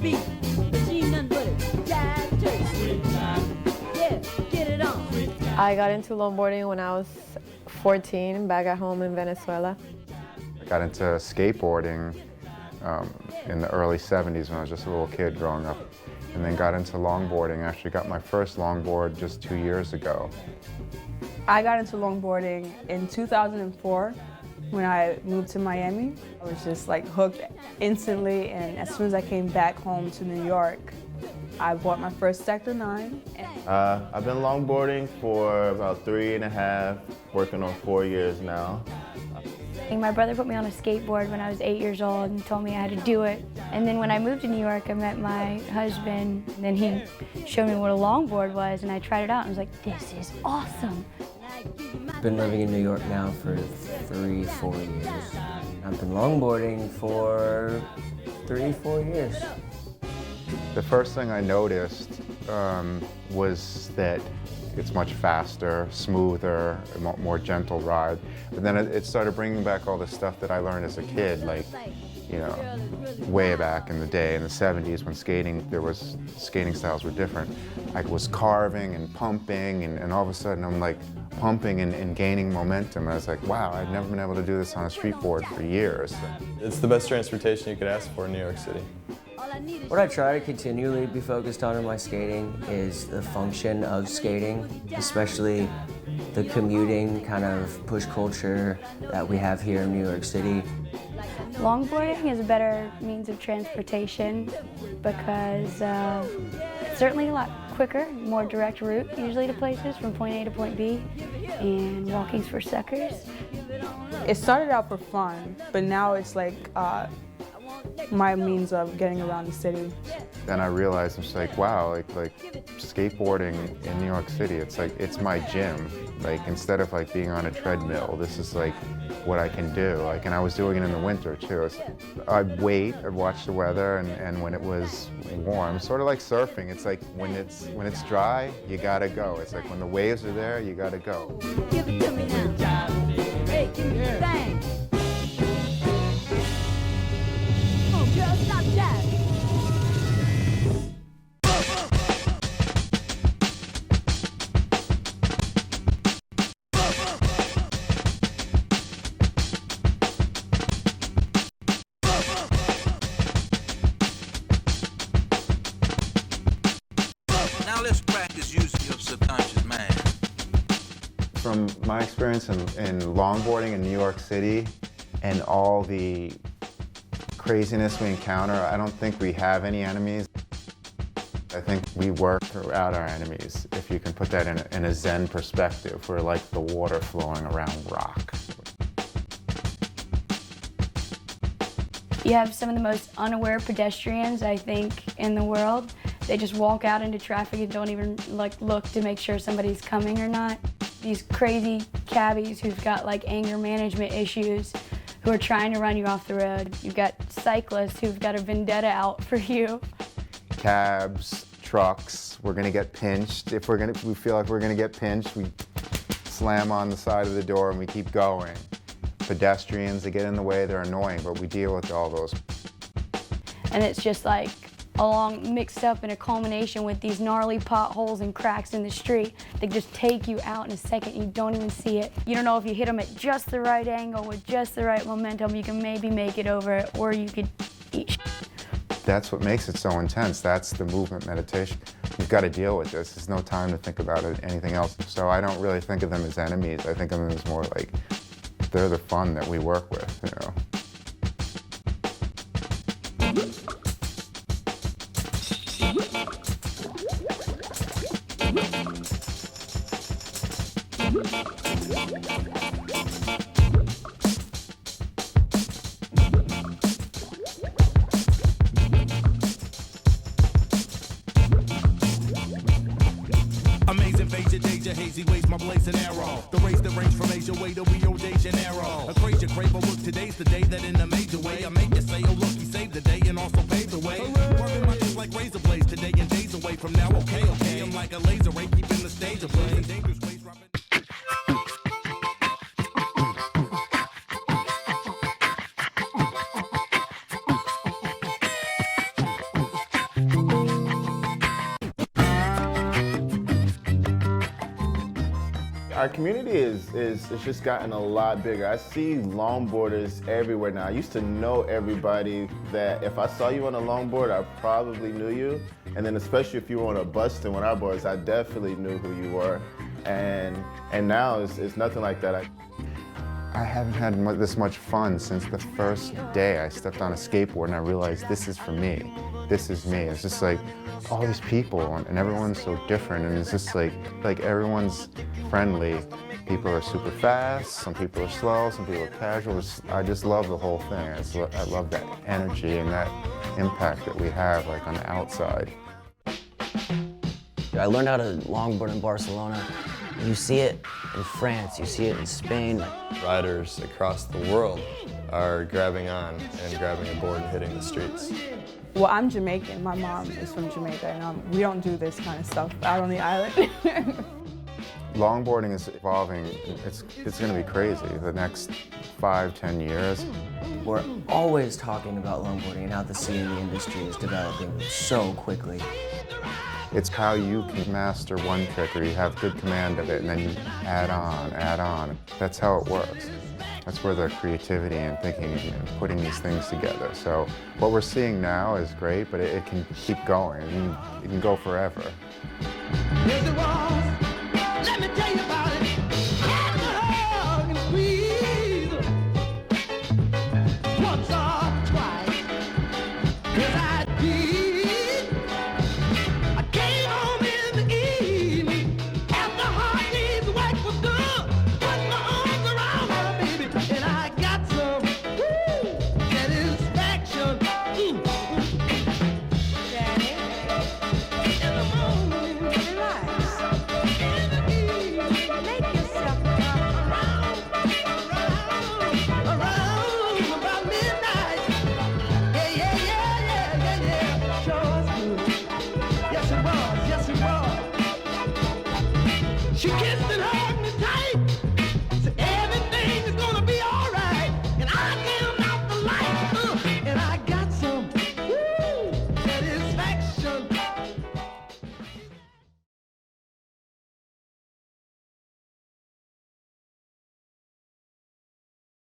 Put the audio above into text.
beat, but she ain't nothing but a jive turkey. Yeah, get it on. I got into longboarding when I was 14, back at home in Venezuela. I got into skateboarding in the early 70s when I was just a little kid growing up, and then got into longboarding. I actually got my first longboard just 2 years ago. I got into longboarding in 2004 when I moved to Miami. I was just like hooked instantly, and as soon as I came back home to New York, I bought my first Sector 9. I've been longboarding for about 3.5, working on 4 years now. My brother put me on a skateboard when I was 8 years old and told me I had to do it. And then when I moved to New York, I met my husband, and then he showed me what a longboard was, and I tried it out and I was like, this is awesome. I've been living in New York now for 3-4 years. I've been longboarding for 3-4 years. The first thing I noticed was that it's much faster, smoother, a more gentle ride. But then it started bringing back all the stuff that I learned as a kid, like, you know, way back in the day, in the 70s when skating styles were different. I was carving and pumping, and all of a sudden I'm like pumping and gaining momentum. I was like, wow, I've never been able to do this on a street board for years. It's the best transportation you could ask for in New York City. What I try to continually be focused on in my skating is the function of skating, especially the commuting kind of push culture that we have here in New York City. Longboarding is a better means of transportation because it's certainly a lot quicker, more direct route usually to places from point A to point B, and walking's for suckers. It started out for fun, but now it's like my means of getting around the city. Then I realized, I'm just like, wow, like skateboarding in New York City, it's my gym. Like, instead of like being on a treadmill, this is like what I can do. Like, and I was doing it in the winter too. I'd wait, I'd watch the weather, and when it was warm, sort of like surfing. It's like when it's dry, you gotta go. It's like when the waves are there, you gotta go. Give it to me now. Hey, give me the thing. Oh, girl, stop jiving. Now let's practice using your subconscious mind. From my experience in longboarding in New York City and all the craziness we encounter, I don't think we have any enemies. I think we work out our enemies, if you can put that in a Zen perspective. We're like the water flowing around rock. You have some of the most unaware pedestrians, I think, in the world. They just walk out into traffic and don't even like look to make sure somebody's coming or not. These crazy cabbies who've got like anger management issues, who are trying to run you off the road. You've got cyclists who've got a vendetta out for you. Cabs, trucks, we're gonna get pinched. If we feel like we're gonna get pinched, we slam on the side of the door and we keep going. Pedestrians, they get in the way, they're annoying, but we deal with all those. And it's just like along mixed up in a culmination with these gnarly potholes and cracks in the street. They just take you out in a second and you don't even see it. You don't know if you hit them at just the right angle with just the right momentum, you can maybe make it over it, or you could eat shit. That's what makes it so intense. That's the movement meditation. You've got to deal with this. There's no time to think about anything else. So I don't really think of them as enemies. I think of them as more like they're the fun that we work with, you know. Amazing Asia, Deja, hazy ways, my blazing arrow. The race that range from Asia way to Rio de Janeiro. A crazy crave, but look, today's the day that in a major way I make you say, oh look, he saved the day and also paved the way. Working my just like razor blades today and days away from now. Okay, okay, I'm like a laser ray, keeping the stage ablaze. Dangerous ways, dropping. Our community is it's just gotten a lot bigger. I see longboarders everywhere now. I used to know everybody that if I saw you on a longboard, I probably knew you. And then especially if you were on a Bustin with our boards, I definitely knew who you were. And now it's nothing like that. I haven't had this much fun since the first day I stepped on a skateboard and I realized this is for me. This is me. It's just like all these people and everyone's so different, and it's just like everyone's friendly. People are super fast, some people are slow, some people are casual. I just love the whole thing. I love that energy and that impact that we have like on the outside. I learned how to longboard in Barcelona. You see it in France, you see it in Spain. Riders across the world are grabbing on and grabbing a board and hitting the streets. Well, I'm Jamaican. My mom is from Jamaica, and we don't do this kind of stuff out on the island. Longboarding is evolving. It's going to be crazy the next 5-10 years. We're always talking about longboarding and how the scene in the industry is developing so quickly. It's how you can master one trick or you have good command of it and then you add on. That's how it works. That's where the creativity and thinking and putting these things together. So what we're seeing now is great, but it can keep going. It can go forever. Yes, it was.